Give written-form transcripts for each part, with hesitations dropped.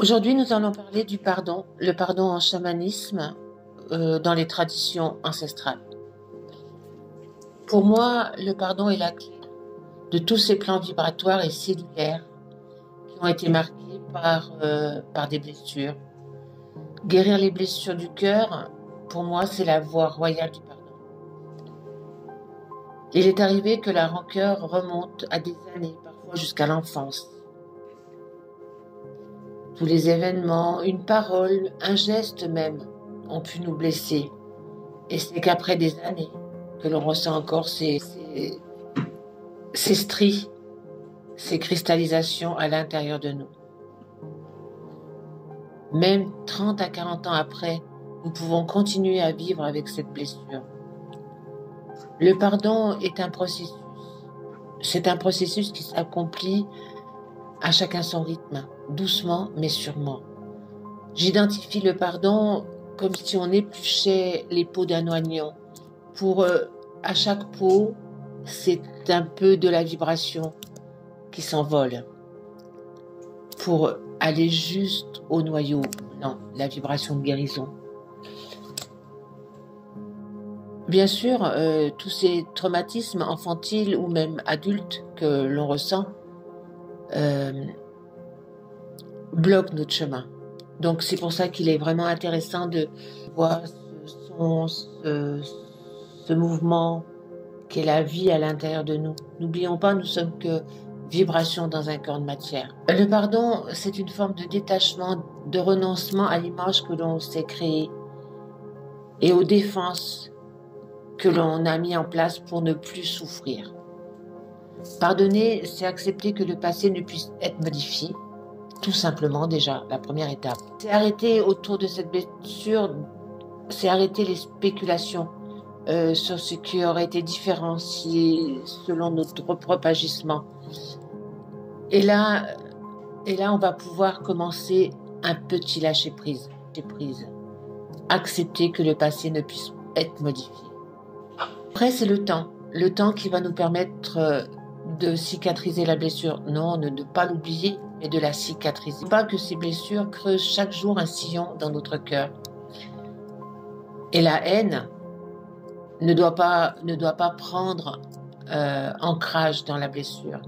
Aujourd'hui, nous allons parler du pardon, le pardon en chamanisme dans les traditions ancestrales. Pour moi, le pardon est la clé de tous ces plans vibratoires et cellulaires qui ont été marqués par des blessures. Guérir les blessures du cœur, pour moi, c'est la voie royale du pardon. Il est arrivé que la rancœur remonte à des années, parfois jusqu'à l'enfance. Tous les événements, une parole, un geste même, ont pu nous blesser. Et c'est qu'après des années que l'on ressent encore ces stries, ces cristallisations à l'intérieur de nous. Même 30 à 40 ans après, nous pouvons continuer à vivre avec cette blessure. Le pardon est un processus. C'est un processus qui s'accomplit à chacun son rythme, doucement mais sûrement. J'identifie le pardon comme si on épluchait les peaux d'un oignon. À chaque peau, c'est un peu de la vibration qui s'envole pour aller juste au noyau, non, la vibration de guérison. Bien sûr, tous ces traumatismes infantiles ou même adultes que l'on ressent bloquent notre chemin. Donc c'est pour ça qu'il est vraiment intéressant de voir ce mouvement qu'est la vie à l'intérieur de nous. N'oublions pas, nous sommes que vibrations dans un corps de matière. Le pardon, c'est une forme de détachement, de renoncement à l'image que l'on s'est créée et aux défenses que l'on a mis en place pour ne plus souffrir. Pardonner, c'est accepter que le passé ne puisse être modifié. Tout simplement, déjà, la première étape. C'est arrêter autour de cette blessure, c'est arrêter les spéculations sur ce qui aurait été différent selon notre propre agissement. Et là, on va pouvoir commencer un petit lâcher-prise. Accepter que le passé ne puisse être modifié. Après, c'est le temps qui va nous permettre de cicatriser la blessure. Non, de ne pas l'oublier, mais de la cicatriser. Pas que ces blessures creusent chaque jour un sillon dans notre cœur. Et la haine ne doit pas prendre ancrage dans la blessure.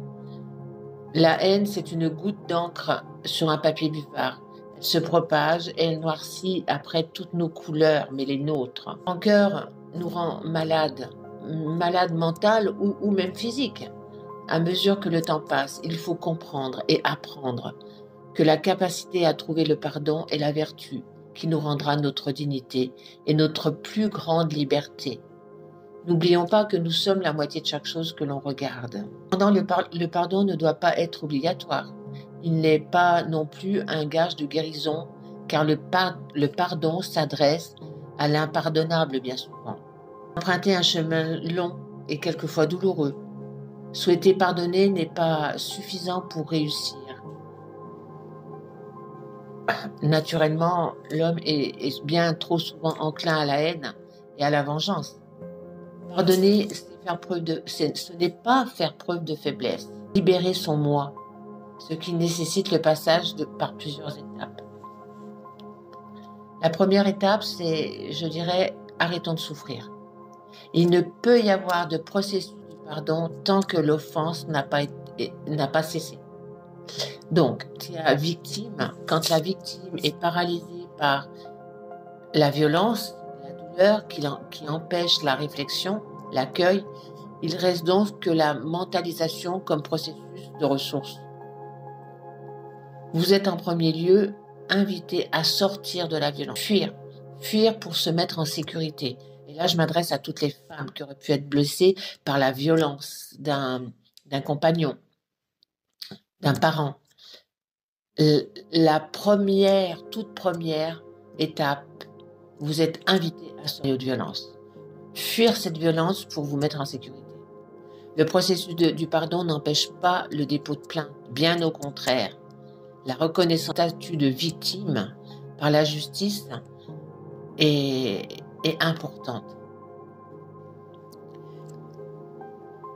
La haine, c'est une goutte d'encre sur un papier buvard. Elle se propage et elle noircit après toutes nos couleurs, mais les nôtres. La rancœur nous rend malade mentale ou même physique. À mesure que le temps passe, il faut comprendre et apprendre que la capacité à trouver le pardon est la vertu qui nous rendra notre dignité et notre plus grande liberté. N'oublions pas que nous sommes la moitié de chaque chose que l'on regarde. Cependant, le pardon ne doit pas être obligatoire. Il n'est pas non plus un gage de guérison, car le pardon s'adresse à l'impardonnable bien souvent. Emprunter un chemin long et quelquefois douloureux. Souhaiter pardonner n'est pas suffisant pour réussir. Naturellement, l'homme est bien trop souvent enclin à la haine et à la vengeance. Pardonner, ce n'est pas faire preuve de faiblesse. Libérer son moi, ce qui nécessite le passage par plusieurs étapes. La première étape, c'est, je dirais, arrêtons de souffrir. Il ne peut y avoir de processus de pardon tant que l'offense n'a pas cessé. Donc, quand la victime est paralysée par la violence, la douleur qui empêche la réflexion, l'accueil, il reste donc que la mentalisation comme processus de ressources. Vous êtes en premier lieu invité à sortir de la violence, fuir pour se mettre en sécurité. Et là, je m'adresse à toutes les femmes qui auraient pu être blessées par la violence d'un compagnon, d'un parent. La toute première étape, vous êtes invité à sortir de violence. Fuir cette violence pour vous mettre en sécurité. Le processus du pardon n'empêche pas le dépôt de plainte, bien au contraire. La reconnaissance du statut de victime par la justice est importante.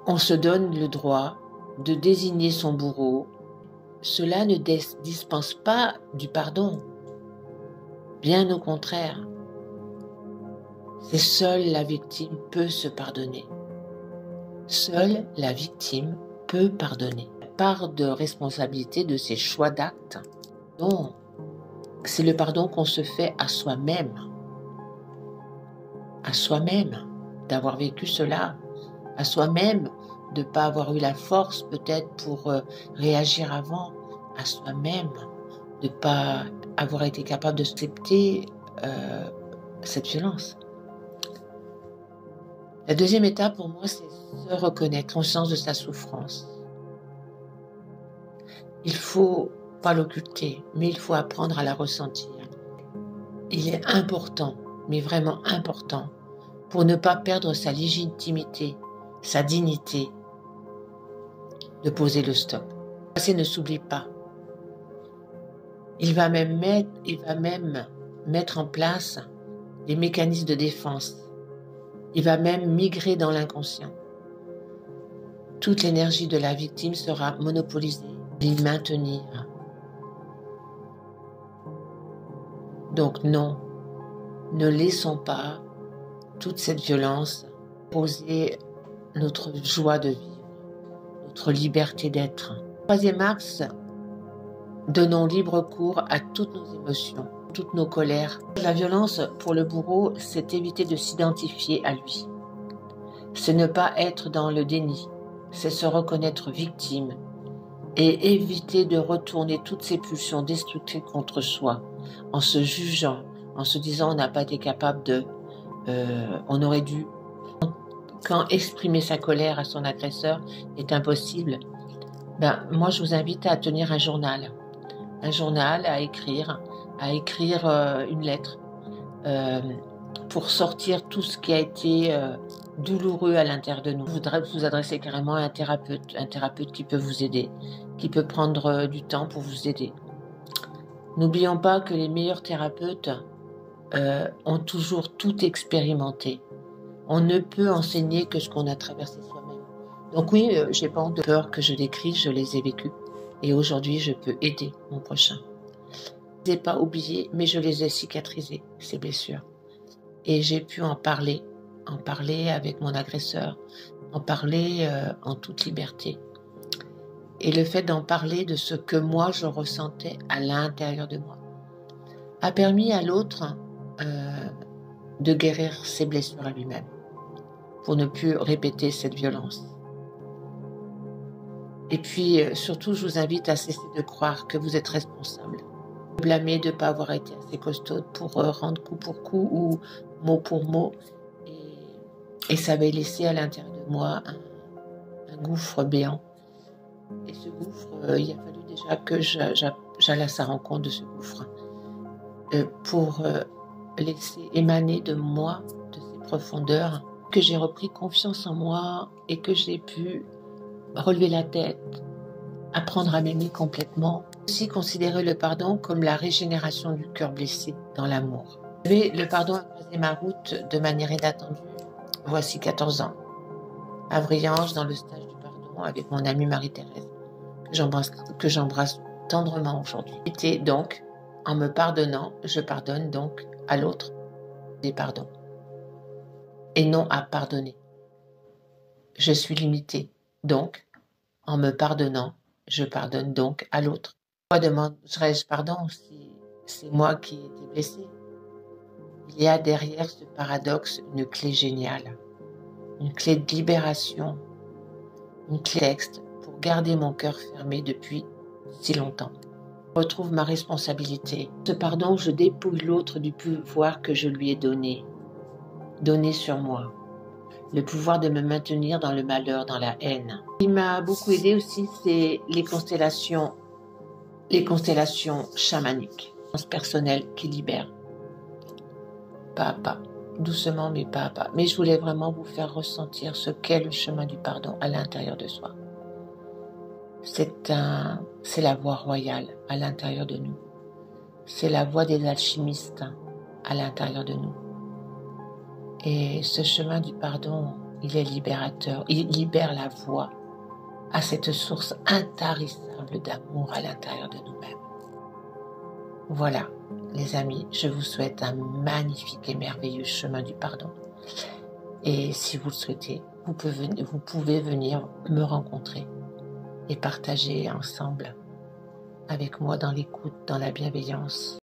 On se donne le droit de désigner son bourreau cela ne dispense pas du pardon. Bien au contraire. C'est seule la victime peut se pardonner. Seule la victime peut pardonner. La part de responsabilité de ses choix d'actes. Non, c'est le pardon qu'on se fait à soi-même. À soi-même d'avoir vécu cela. À soi-même de ne pas avoir eu la force peut-être pour réagir avant. À soi-même de ne pas avoir été capable d'accepter cette violence. La deuxième étape pour moi, c'est se reconnaître, conscience de sa souffrance. Il ne faut pas l'occulter, mais il faut apprendre à la ressentir. Il est important, mais vraiment important, pour ne pas perdre sa légitimité, sa dignité, de poser le stop. Le passé ne s'oublie pas. Il va même mettre en place des mécanismes de défense. Il va même migrer dans l'inconscient. Toute l'énergie de la victime sera monopolisée, l'y maintenir. Donc non, ne laissons pas toute cette violence poser notre joie de vivre, notre liberté d'être. Troisième axe, donnons libre cours à toutes nos émotions, toutes nos colères. La violence pour le bourreau, c'est éviter de s'identifier à lui. C'est ne pas être dans le déni, c'est se reconnaître victime et éviter de retourner toutes ces pulsions destructrices contre soi en se jugeant, en se disant on n'a pas été capable de... on aurait dû... Quand exprimer sa colère à son agresseur est impossible, moi je vous invite à tenir un journal, à écrire une lettre pour sortir tout ce qui a été douloureux à l'intérieur de nous. Je voudrais vous adresser carrément à un thérapeute qui peut vous aider, qui peut prendre du temps pour vous aider. N'oublions pas que les meilleurs thérapeutes ont toujours tout expérimenté. On ne peut enseigner que ce qu'on a traversé soi-même. Donc oui, j'ai pas honte de peur que je l'écris, je les ai vécus. Et aujourd'hui, je peux aider mon prochain. Je ne les ai pas oubliés, mais je les ai cicatrisés, ces blessures. Et j'ai pu en parler avec mon agresseur, en parler en toute liberté. Et le fait d'en parler de ce que moi je ressentais à l'intérieur de moi a permis à l'autre de guérir ses blessures à lui-même, pour ne plus répéter cette violence. Et puis surtout, je vous invite à cesser de croire que vous êtes responsable. Vous blâmer de ne pas avoir été assez costaude pour rendre coup pour coup ou mot pour mot. Et ça avait laissé à l'intérieur de moi un gouffre béant. Et ce gouffre, il a fallu déjà que j'aille à sa rencontre de ce gouffre pour laisser émaner de moi, de ces profondeurs, que j'ai repris confiance en moi et que j'ai pu relever la tête, apprendre à m'aimer complètement. Aussi considérer le pardon comme la régénération du cœur blessé dans l'amour. Le pardon a croisé ma route de manière inattendue, voici 14 ans, à Vriange, dans le stage du pardon avec mon amie Marie-Thérèse, que j'embrasse tendrement aujourd'hui. Et donc, en me pardonnant, je pardonne donc à l'autre des pardons, et non à pardonner. Je suis limitée, donc, en me pardonnant, je pardonne donc à l'autre. Pourquoi demanderais-je pardon si c'est moi qui ai été blessée? Il y a derrière ce paradoxe une clé géniale, une clé de libération, une clé de texte pour garder mon cœur fermé depuis si longtemps. Je retrouve ma responsabilité. Ce pardon, je dépouille l'autre du pouvoir que je lui ai donné sur moi. Le pouvoir de me maintenir dans le malheur, dans la haine. Ce qui m'a beaucoup aidé aussi, c'est les constellations chamaniques, personnelles qui libèrent. Pas à pas, doucement mais pas à pas. Mais je voulais vraiment vous faire ressentir ce qu'est le chemin du pardon à l'intérieur de soi. C'est la voie royale à l'intérieur de nous. C'est la voie des alchimistes à l'intérieur de nous. Et ce chemin du pardon, il est libérateur. Il libère la voie à cette source intarissable d'amour à l'intérieur de nous-mêmes. Voilà, les amis, je vous souhaite un magnifique et merveilleux chemin du pardon. Et si vous le souhaitez, vous pouvez venir me rencontrer et partager ensemble avec moi dans l'écoute, dans la bienveillance,